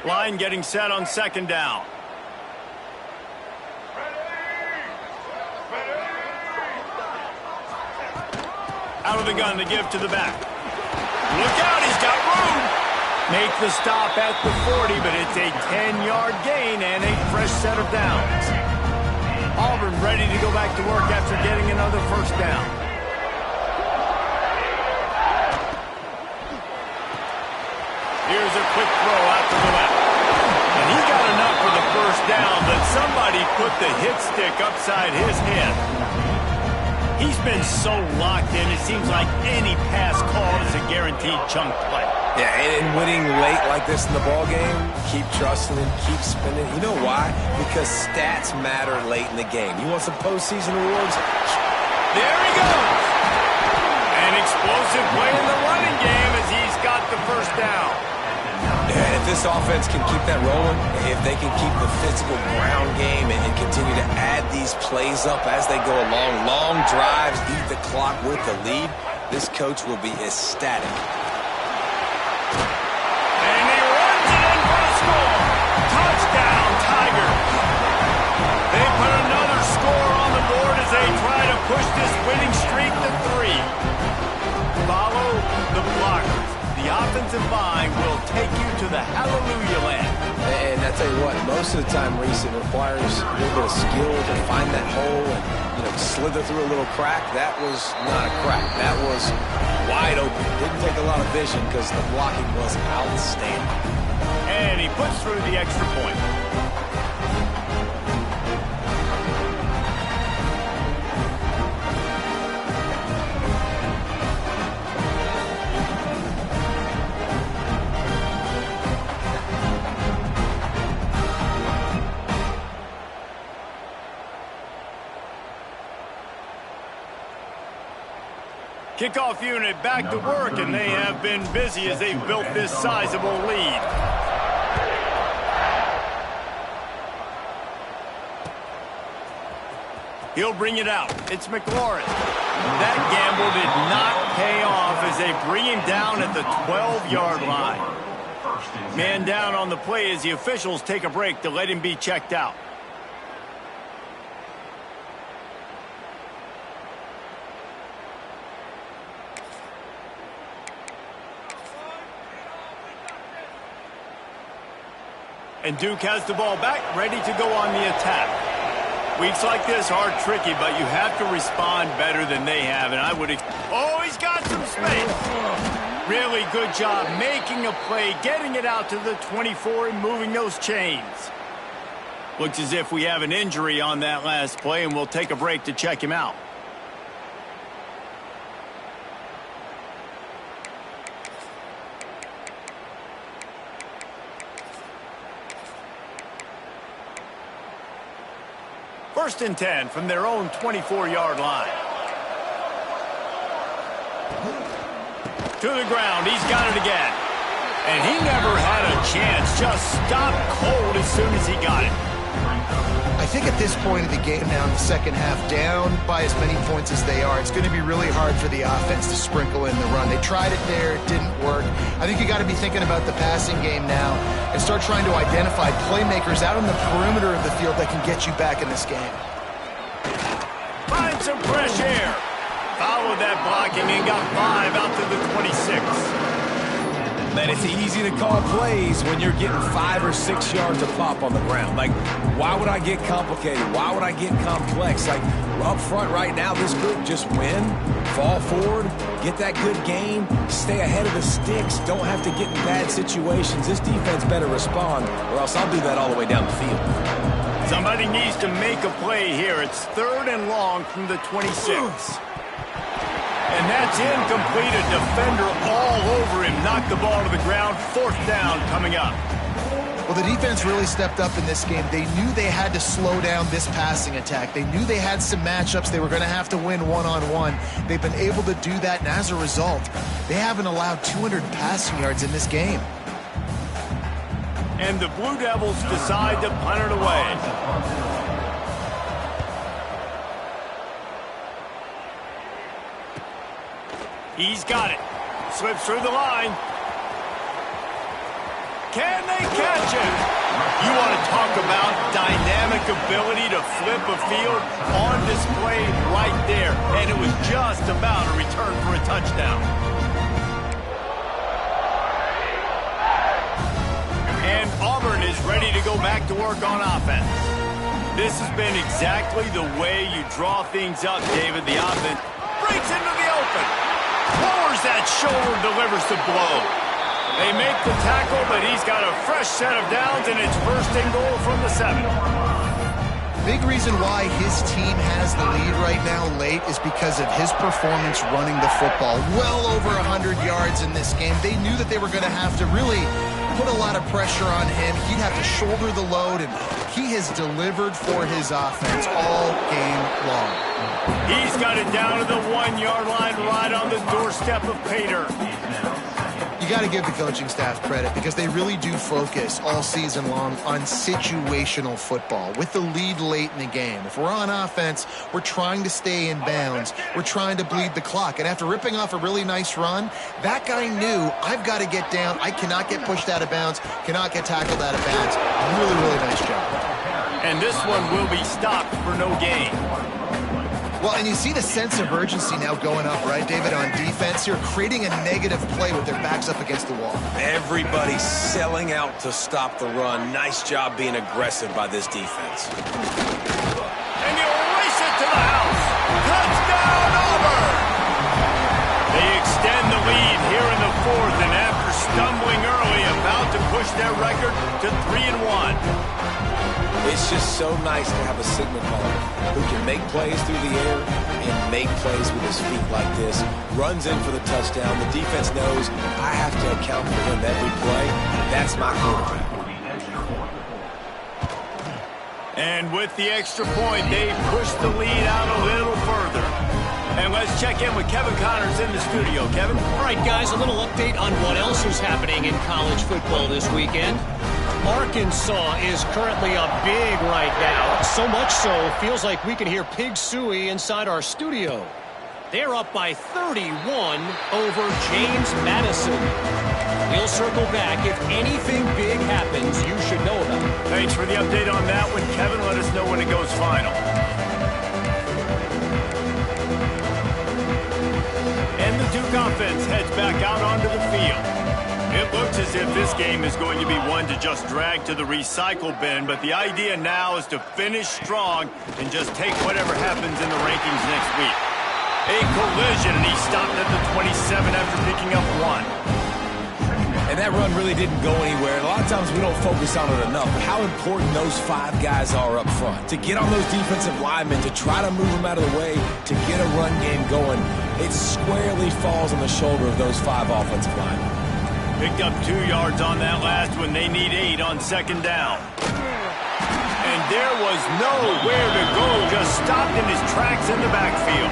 Line getting set on 2nd down. Out of the gun to give to the back. Look out, he's got room. Make the stop at the 40, but it's a 10-yard gain and a fresh set of downs. Auburn ready to go back to work after getting another 1st down. Here's a quick throw out to the left. And he got enough for the 1st down, but somebody put the hit stick upside his head. He's been so locked in, it seems like any pass call is a guaranteed chunk play. Yeah, and winning late like this in the ball game, keep trusting him, keep spinning. You know why? Because stats matter late in the game. You want some postseason awards? There he goes! An explosive play in the running game as he's got the 1st down. And if this offense can keep that rolling, if they can keep the physical ground game and continue to add these plays up as they go along, long drives, eat the clock with the lead, this coach will be ecstatic. And he runs it in for the score. Touchdown, Tigers. They put another score on the board as they try to push this winning streak to 3. Follow the blockers. The offensive line will take you to the hallelujah land. And I tell you what, most of the time, Reese, it requires a little bit of skill to find that hole and, slither through a little crack. That was not a crack. That was wide open. Didn't take a lot of vision because the blocking was outstanding. And he puts through the extra point. Kickoff unit back to work, and they have been busy as they've built this sizable lead. He'll bring it out. It's McLaurin. That gamble did not pay off as they bring him down at the 12-yard line. Man down on the play as the officials take a break to let him be checked out. And Duke has the ball back, ready to go on the attack. Weeks like this are tricky, but you have to respond better than they have, and I would... Oh, he's got some space. Really good job making a play, getting it out to the 24 and moving those chains. Looks as if we have an injury on that last play, and we'll take a break to check him out. First and 10 from their own 24-yard line. To the ground. He's got it again. And he never had a chance. Just stopped cold as soon as he got it. I think at this point of the game now in the second half, down by as many points as they are, it's going to be really hard for the offense to sprinkle in the run. They tried it there. It didn't work. I think you got to be thinking about the passing game now and start trying to identify playmakers out on the perimeter of the field that can get you back in this game. Find some fresh air. Followed that blocking and got 5 out to the 26. Man, it's easy to call plays when you're getting 5 or 6 yards of pop on the ground. Like, why would I get complicated? Why would I get complex? Like, up front right now, this group just win, fall forward, get that good gain, stay ahead of the sticks, don't have to get in bad situations. This defense better respond, or else I'll do that all the way down the field. Somebody needs to make a play here. It's 3rd and long from the 26. And that's incomplete. A defender all over him. Knocked the ball to the ground. 4th down coming up. Well, the defense really stepped up in this game. They knew they had to slow down this passing attack. They knew they had some matchups they were going to have to win one-on-one. They've been able to do that, and as a result, they haven't allowed 200 passing yards in this game. And the Blue Devils decide to punt it away. He's got it. Slips through the line. Can they catch him? You want to talk about dynamic ability to flip a field on display right there. And it was just about a return for a touchdown. And Auburn is ready to go back to work on offense. This has been exactly the way you draw things up, David. The offense breaks into the open. Lowers that shoulder, delivers the blow. They make the tackle, but he's got a fresh set of downs, and it's 1st and goal from the 7. Big reason why his team has the lead right now late is because of his performance running the football. Well over 100 yards in this game. They knew that they were going to have to really put a lot of pressure on him. He'd have to shoulder the load, and he has delivered for his offense all game long. He's got it down to the 1-yard line right on the doorstep of Pater. You got to give the coaching staff credit because they really do focus all season long on situational football with the lead late in the game. If we're on offense, we're trying to stay in bounds. We're trying to bleed the clock. And after ripping off a really nice run, that guy knew, I've got to get down. I cannot get pushed out of bounds, cannot get tackled out of bounds. Really, really nice job. And this one will be stopped for no gain. Well, and you see the sense of urgency now going up, right, David, on defense here, creating a negative play with their backs up against the wall. Everybody's selling out to stop the run. Nice job being aggressive by this defense. And he'll race it to the house. Touchdown, Auburn! They extend the lead here in the 4th, and after stumbling early, about to push their record to 3-1. It's just so nice to have a signal caller who can make plays through the air and make plays with his feet like this. Runs in for the touchdown. The defense knows I have to account for him every play. That's my quarterback. And with the extra point, they push the lead out a little further. And let's check in with Kevin Connors in the studio. Kevin? All right, guys, a little update on what else is happening in college football this weekend. Arkansas is currently up big right now. So much so, feels like we can hear Pig Suey inside our studio. They're up by 31 over James Madison. We'll circle back. If anything big happens, you should know about it. Thanks for the update on that one, Kevin. Let us know when it goes final. And the Duke offense heads back out onto the field. It looks as if this game is going to be one to just drag to the recycle bin, but the idea now is to finish strong and just take whatever happens in the rankings next week. A collision, and he stopped at the 27 after picking up 1. And that run really didn't go anywhere. And a lot of times we don't focus on it enough, but how important those 5 guys are up front. To get on those defensive linemen, to try to move them out of the way, to get a run game going, it squarely falls on the shoulder of those 5 offensive linemen. Picked up 2 yards on that last one. They need 8 on second down. And there was nowhere to go. Just stopped in his tracks in the backfield.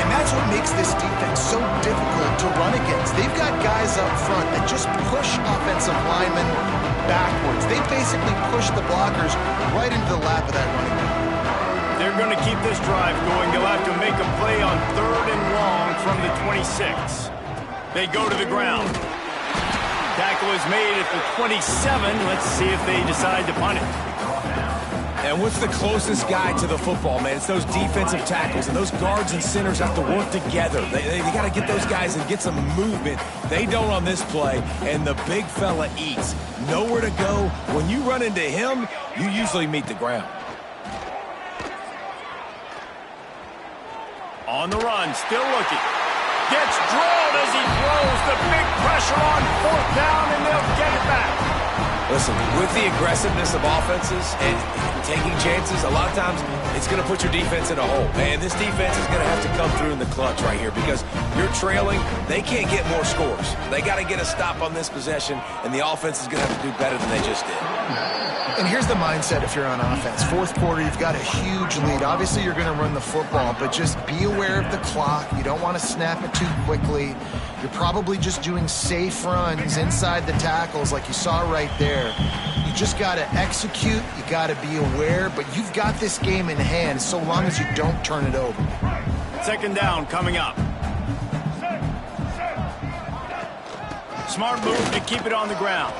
And that's what makes this defense so difficult to run against. They've got guys up front that just push offensive linemen backwards. They basically push the blockers right into the lap of that running back. They're going to keep this drive going. They'll have to make a play on 3rd and long from the 26. They go to the ground. Tackle is made at the 27. Let's see if they decide to punt it. And what's the closest guy to the football, man? It's those defensive tackles, and those guards and centers have to work together. They got to get those guys and get some movement. They don't on this play, and the big fella eats. Nowhere to go. When you run into him, you usually meet the ground. On the run, still looking. Gets drilled as he throws. The big pressure on 4th down, and they'll get it back. Listen, with the aggressiveness of offenses and taking chances, a lot of times it's going to put your defense in a hole. And this defense is going to have to come through in the clutch right here because you're trailing. They can't get more scores. They got to get a stop on this possession, and the offense is going to have to do better than they just did. And here's the mindset if you're on offense. 4th quarter, you've got a huge lead. Obviously, you're going to run the football, but just be aware of the clock. You don't want to snap it too quickly. You're probably just doing safe runs inside the tackles like you saw right there. You just got to execute. You got to be aware, but you've got this game in hand so long as you don't turn it over. Second down coming up. Smart move to keep it on the ground.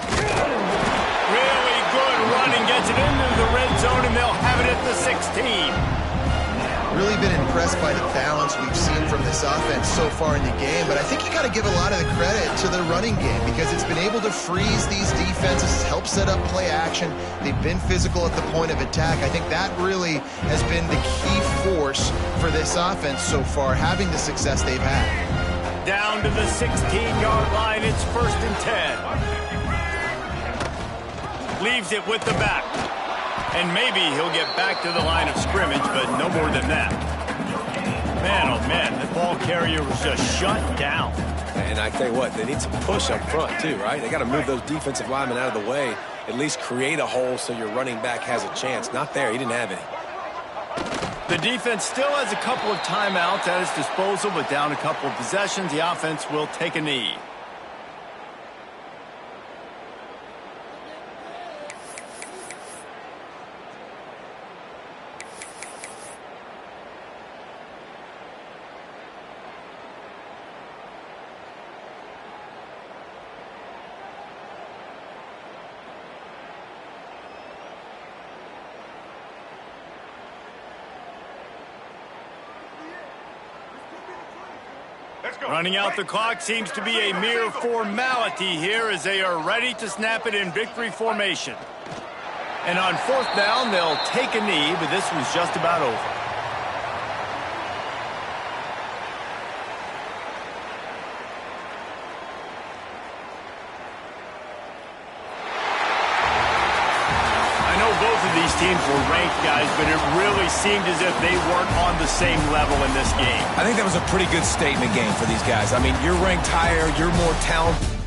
Really good running, gets it into the red zone, and they'll have it at the 16. Really been impressed by the balance we've seen from this offense so far in the game, but I think you got to give a lot of the credit to the running game because it's been able to freeze these defenses, help set up play action. They've been physical at the point of attack. I think that really has been the key force for this offense so far, having the success they've had. Down to the 16-yard line, it's 1st and 10. Leaves it with the back. And maybe he'll get back to the line of scrimmage, but no more than that. Man, oh man, the ball carrier was just shut down. And I tell you what, they need some push up front too, right? They got to move those defensive linemen out of the way, at least create a hole so your running back has a chance. Not there, he didn't have any. The defense still has a couple of timeouts at its disposal, but down a couple of possessions, the offense will take a knee. Running out the clock seems to be a mere formality here as they are ready to snap it in victory formation. And on 4th down, they'll take a knee, but this was just about over. These teams were ranked, guys, but it really seemed as if they weren't on the same level in this game. I think that was a pretty good statement game for these guys. I mean, you're ranked higher, you're more talented.